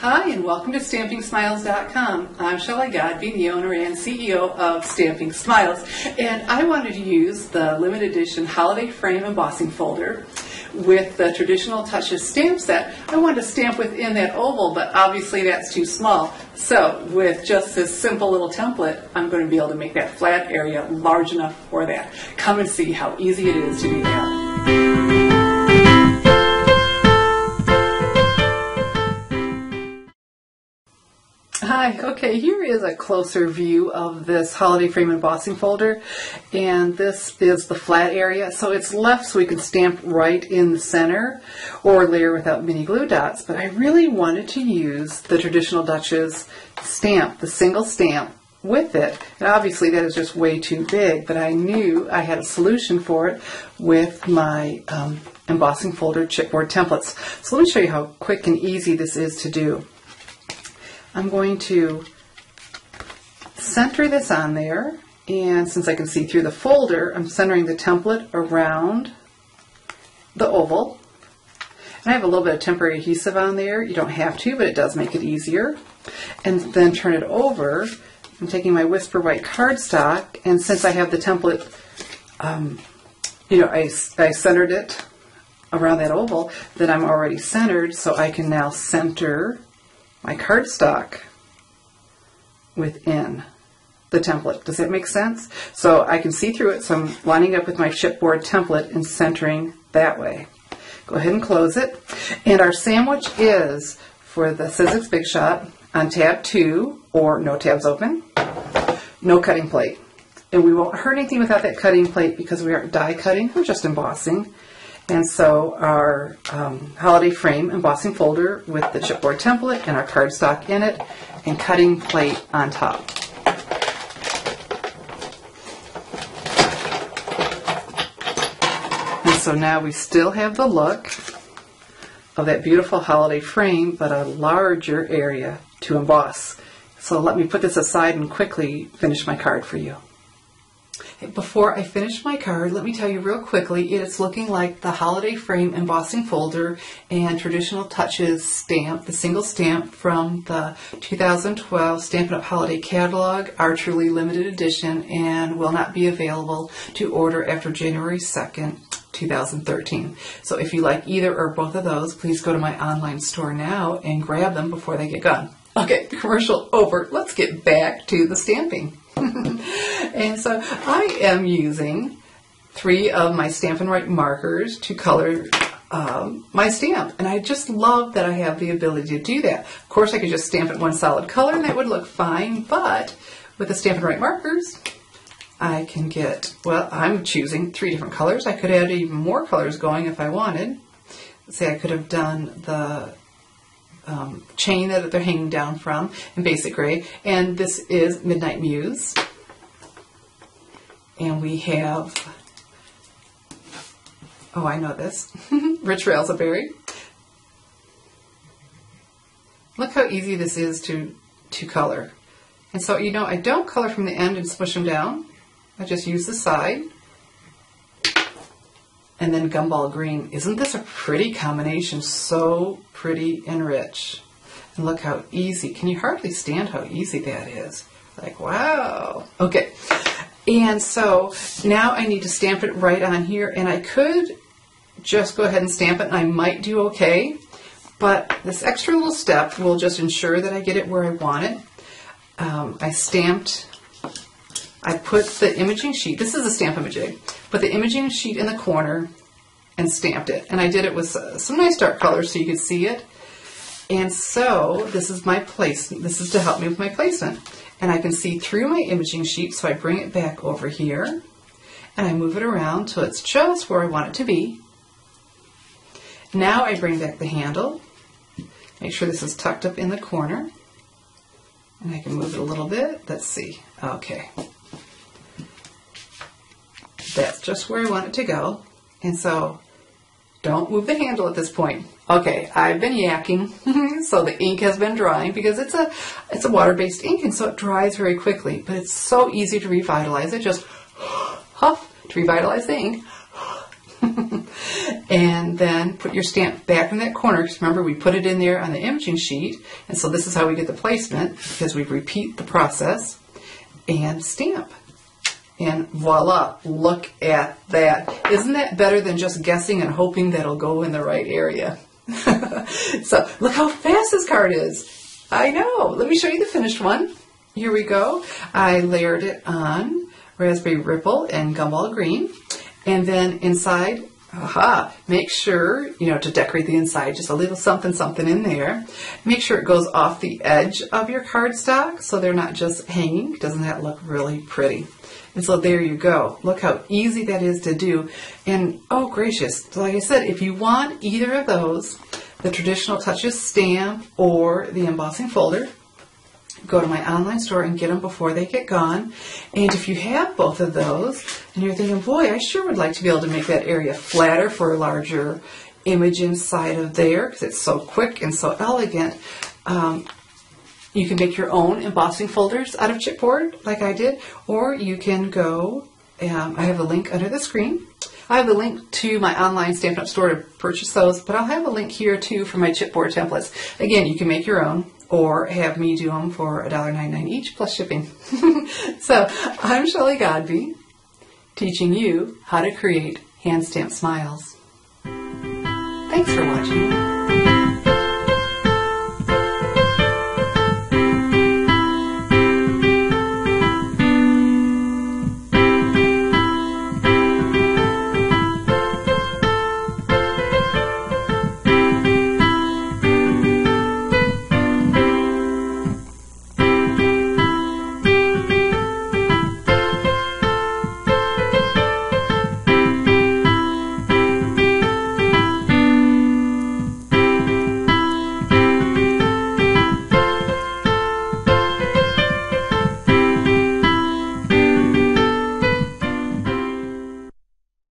Hi, and welcome to StampingSmiles.com. I'm Shelley Godby, the owner and CEO of Stamping Smiles, and I wanted to use the limited edition holiday frame embossing folder with the traditional touches stamp set. I wanted to stamp within that oval, but obviously that's too small. So with just this simple little template, I'm going to be able to make that flat area large enough for that. Come and see how easy it is to do that. Hi, okay, here is a closer view of this holiday frame embossing folder, and this is the flat area, so it's left so we can stamp right in the center or layer without mini glue dots, but I really wanted to use the traditional Dutch's stamp, the single stamp with it, and obviously that is just way too big, but I knew I had a solution for it with my embossing folder chipboard templates. So let me show you how quick and easy this is to do. I'm going to center this on there, and since I can see through the folder, I'm centering the template around the oval. And I have a little bit of temporary adhesive on there. You don't have to, but it does make it easier. And then turn it over. I'm taking my Whisper White cardstock, and since I have the template, I centered it around that oval, that I'm already centered, so I can now center my cardstock within the template. Does that make sense? So I can see through it, so I'm lining up with my chipboard template and centering that way. Go ahead and close it. And our sandwich is for the Sizzix Big Shot on tab 2, or no tabs open, no cutting plate. And we won't hurt anything without that cutting plate because we aren't die cutting, we're just embossing. And so our holiday frame embossing folder with the chipboard template and our cardstock in it and cutting plate on top. And so now we still have the look of that beautiful holiday frame, but a larger area to emboss. So let me put this aside and quickly finish my card for you. Before I finish my card, let me tell you real quickly, it's looking like the holiday frame embossing folder and traditional touches stamp, the single stamp from the 2012 Stampin' Up! Holiday Catalog are truly limited edition and will not be available to order after January 2nd, 2013. So if you like either or both of those, please go to my online store now and grab them before they get gone. Okay, commercial over. Let's get back to the stamping. And so I am using 3 of my Stampin' Up! Markers to color my stamp, and I just love that I have the ability to do that. Of course, I could just stamp it one solid color and that would look fine, but with the Stampin' Up! Markers, I can get, well, I'm choosing 3 different colors. I could add even more colors going if I wanted. Let's say I could have done the chain that they're hanging down from in basic gray, and this is Midnight Muse, and we have, oh, I know this, Rich Raspberry. Look how easy this is to color. And so, you know, I don't color from the end and smush them down. I just use the side. And then Gumball Green. Isn't this a pretty combination? So pretty and rich. And look how easy. Can you hardly stand how easy that is? Like, wow. Okay. And so now I need to stamp it right on here. And I could just go ahead and stamp it, and I might do okay. But this extra little step will just ensure that I get it where I want it. I put the imaging sheet, this is a Stamp-A-Majig, put the imaging sheet in the corner and stamped it. And I did it with some nice dark colors so you could see it. And so this is my placement. This is to help me with my placement. And I can see through my imaging sheet, so I bring it back over here and I move it around till it's just where I want it to be. Now I bring back the handle, make sure this is tucked up in the corner, and I can move it a little bit. Let's see. Okay. That's just where I want it to go. And so don't move the handle at this point. Okay, I've been yakking, so the ink has been drying because it's a water-based ink, and so it dries very quickly. But it's so easy to revitalize it. Just huff to revitalize the ink. And then put your stamp back in that corner, because remember we put it in there on the imaging sheet, and so this is how we get the placement, because we repeat the process, and stamp. And voila, look at that. Isn't that better than just guessing and hoping that it'll go in the right area? So look how fast this card is. I know. Let me show you the finished one. Here we go. I layered it on Raspberry Ripple and Gumball Green. And then inside, make sure, to decorate the inside, just a little something, something in there. Make sure it goes off the edge of your cardstock so they're not just hanging. Doesn't that look really pretty? And so there you go. Look how easy that is to do. And oh gracious, like I said, if you want either of those, the Traditional Touches stamp or the embossing folder, go to my online store and get them before they get gone. And if you have both of those and you're thinking, boy, I sure would like to be able to make that area flatter for a larger image inside of there, because it's so quick and so elegant, you can make your own embossing folders out of chipboard like I did, or you can go, I have a link under the screen. I have the link to my online Stampin' Up! Store to purchase those, but I'll have a link here too for my chipboard templates. Again, you can make your own, or have me do them for $1.99 each plus shipping. So I'm Shelley Godby, teaching you how to create hand stamped smiles. Thanks for watching.